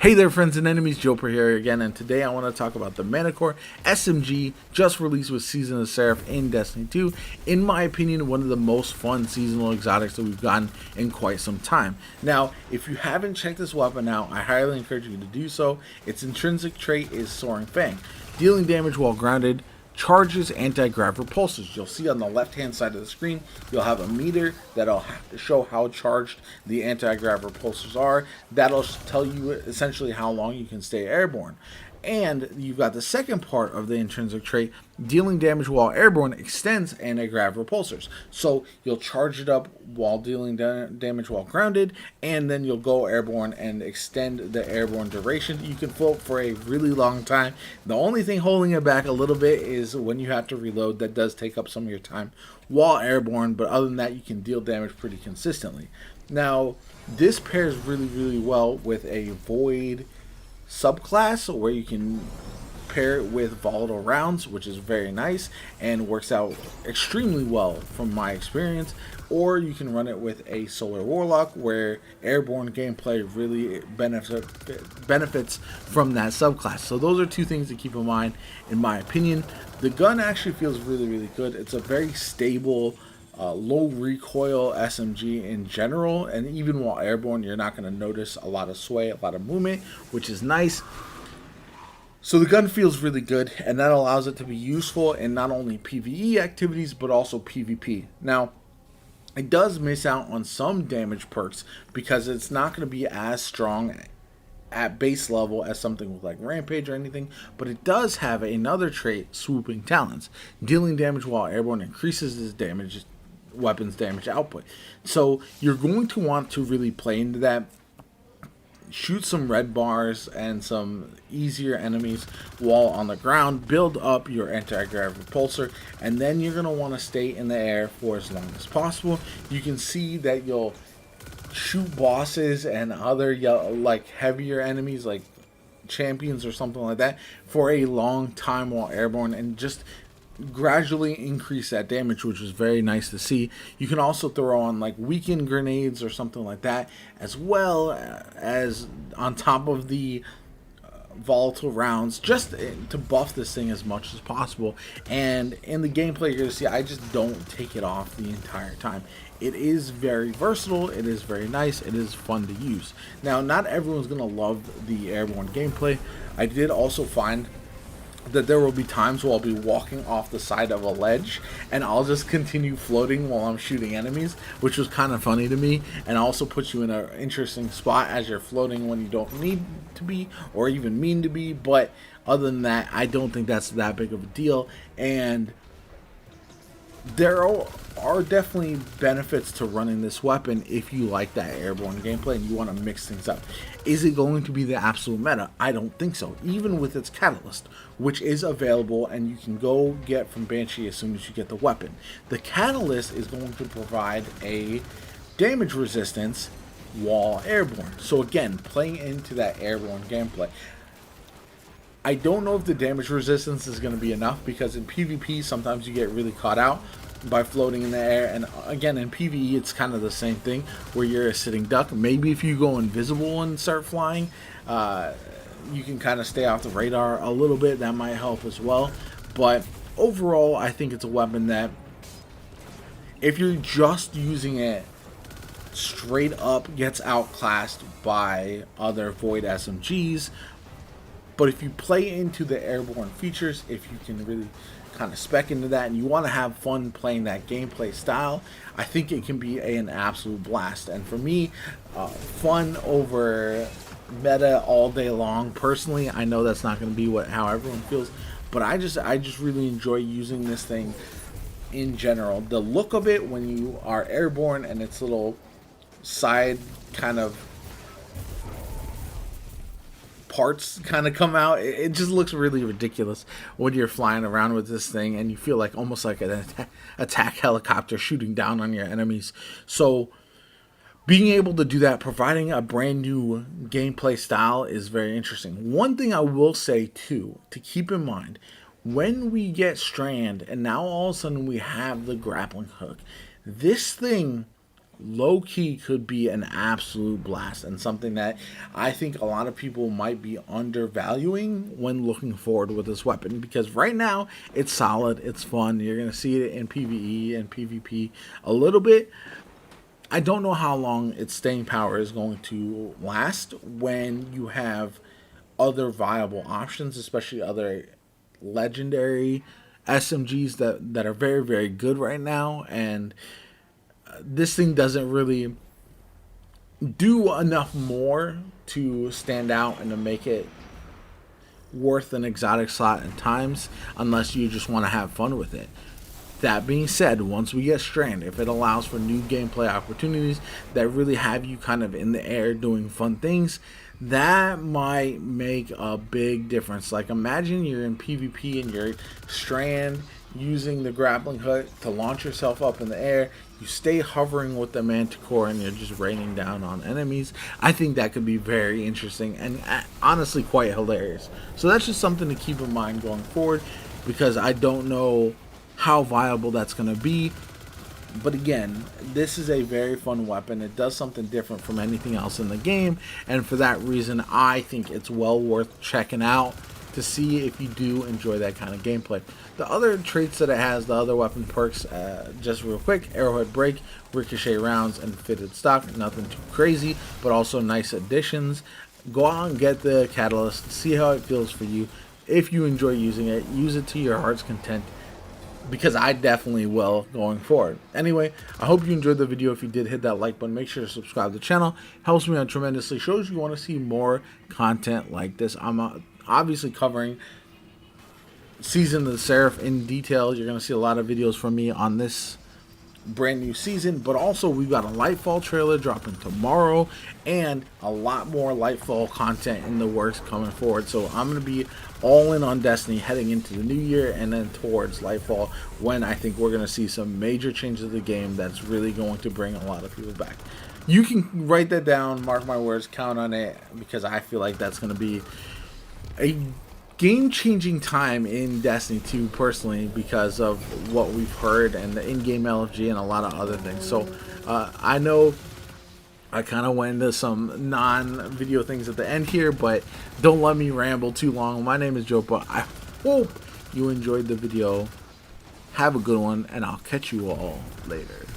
Hey there friends and enemies, JoPaWrites here again, and today I want to talk about the Manticore SMG just released with Season of Seraph in Destiny 2. In my opinion, one of the most fun seasonal exotics that we've gotten in quite some time. Now, if you haven't checked this weapon out, I highly encourage you to do so. Its intrinsic trait is Soaring Fang. Dealing damage while grounded, charges anti-grav repulsors. You'll see on the left hand side of the screen, you'll have a meter that'll show how charged the anti-grav repulsors are. That'll tell you essentially how long you can stay airborne. And you've got the second part of the intrinsic trait, dealing damage while airborne extends anti-grav repulsors. So you'll charge it up while dealing damage while grounded, and then you'll go airborne and extend the airborne duration. You can float for a really long time. The only thing holding it back a little bit is when you have to reload. That does take up some of your time while airborne, but other than that, you can deal damage pretty consistently. Now, this pairs really well with a Void subclass where you can pair it with volatile rounds, which is very nice and works out extremely well from my experience. Or you can run it with a Solar Warlock where airborne gameplay really benefits from that subclass. So those are two things to keep in mind in my opinion. The gun actually feels really good. It's a very stable low recoil SMG in general, and even while airborne you're not going to notice a lot of sway, a lot of movement, which is nice. So the gun feels really good, and that allows it to be useful in not only PvE activities but also PvP. Now, it does miss out on some damage perks because it's not going to be as strong at base level as something with like Rampage or anything, but it does have another trait, Swooping Talons. Dealing damage while airborne increases this weapons damage output. So you're going to want to really play into that. Shoot some red bars and some easier enemies while on the ground, build up your anti-grav repulsor, and then you're going to want to stay in the air for as long as possible. You can see that you'll shoot bosses and other like heavier enemies like champions or something like that for a long time while airborne, and just gradually increase that damage, which is very nice to see. You can also throw on like weakened grenades or something like that, as well as on top of the volatile rounds, just to buff this thing as much as possible. And in the gameplay you're going to see I just don't take it off the entire time. It is very versatile, it is very nice, it is fun to use. Now, not everyone's going to love the airborne gameplay. I did also find that there will be times where I'll be walking off the side of a ledge and I'll just continue floating while I'm shooting enemies, which was kind of funny to me, and also puts you in an interesting spot as you're floating when you don't need to be or even mean to be. But other than that, I don't think that's that big of a deal, and there are definitely benefits to running this weapon if you like that airborne gameplay and you want to mix things up. Is it going to be the absolute meta? I don't think so, even with its catalyst, which is available and you can go get from Banshee as soon as you get the weapon. The catalyst is going to provide a damage resistance while airborne, so again, playing into that airborne gameplay. I don't know if the damage resistance is going to be enough, because in PvP sometimes you get really caught out by floating in the air, and again in PvE it's kind of the same thing where you're a sitting duck. Maybe if you go invisible and start flying, you can kind of stay off the radar a little bit. That might help as well. But overall, I think it's a weapon that if you're just using it straight up, gets outclassed by other Void SMGs. But if you play into the airborne features, if you can really kind of spec into that and you want to have fun playing that gameplay style, I think it can be an absolute blast. And for me, fun over meta all day long. Personally, I know that's not going to be how everyone feels, but I just really enjoy using this thing in general. The look of it when you are airborne and its little side kind of parts kind of come out, it just looks really ridiculous when you're flying around with this thing and you feel like almost like an attack helicopter shooting down on your enemies. So being able to do that, providing a brand new gameplay style, is very interesting. One thing I will say too, to keep in mind, when we get Strand and now all of a sudden we have the grappling hook, this thing low key could be an absolute blast, and something that I think a lot of people might be undervaluing when looking forward with this weapon, because right now it's solid, it's fun. You're going to see it in PvE and PvP a little bit. I don't know how long its staying power is going to last when you have other viable options, especially other legendary SMGs that are very, very good right now. And this thing doesn't really do enough more to stand out and to make it worth an exotic slot at times, unless you just want to have fun with it. That being said, once we get Strand, if it allows for new gameplay opportunities that really have you kind of in the air doing fun things, that might make a big difference. Like, imagine you're in PvP and you're Strand using the grappling hook to launch yourself up in the air. You stay hovering with the Manticore and you're just raining down on enemies. I think that could be very interesting and honestly quite hilarious. So that's just something to keep in mind going forward, because I don't know how viable that's going to be. But again, this is a very fun weapon. It does something different from anything else in the game, and for that reason I think it's well worth checking out to see if you do enjoy that kind of gameplay. The other traits that it has, the other weapon perks, just real quick: arrowhead break, ricochet rounds, and fitted stock. Nothing too crazy, but also nice additions. Go out and get the catalyst, see how it feels for you. If you enjoy using it, use it to your heart's content, because I definitely will going forward. Anyway, I hope you enjoyed the video. If you did, hit that like button. Make sure to subscribe to the channel. Helps me out tremendously. Shows you want to see more content like this. I'm obviously covering Season of the Seraph in detail. You're going to see a lot of videos from me on this brand new season, but also we've got a Lightfall trailer dropping tomorrow and a lot more Lightfall content in the works coming forward. So I'm going to be all in on Destiny heading into the new year and then towards Lightfall, when I think we're going to see some major changes to the game that's really going to bring a lot of people back. You can write that down, mark my words, count on it, because I feel like that's going to be a game-changing time in Destiny 2 personally, because of what we've heard and the in-game LFG and a lot of other things. So I know I kind of went into some non-video things at the end here, but don't let me ramble too long. My name is JoPa. I hope you enjoyed the video. Have a good one, and I'll catch you all later.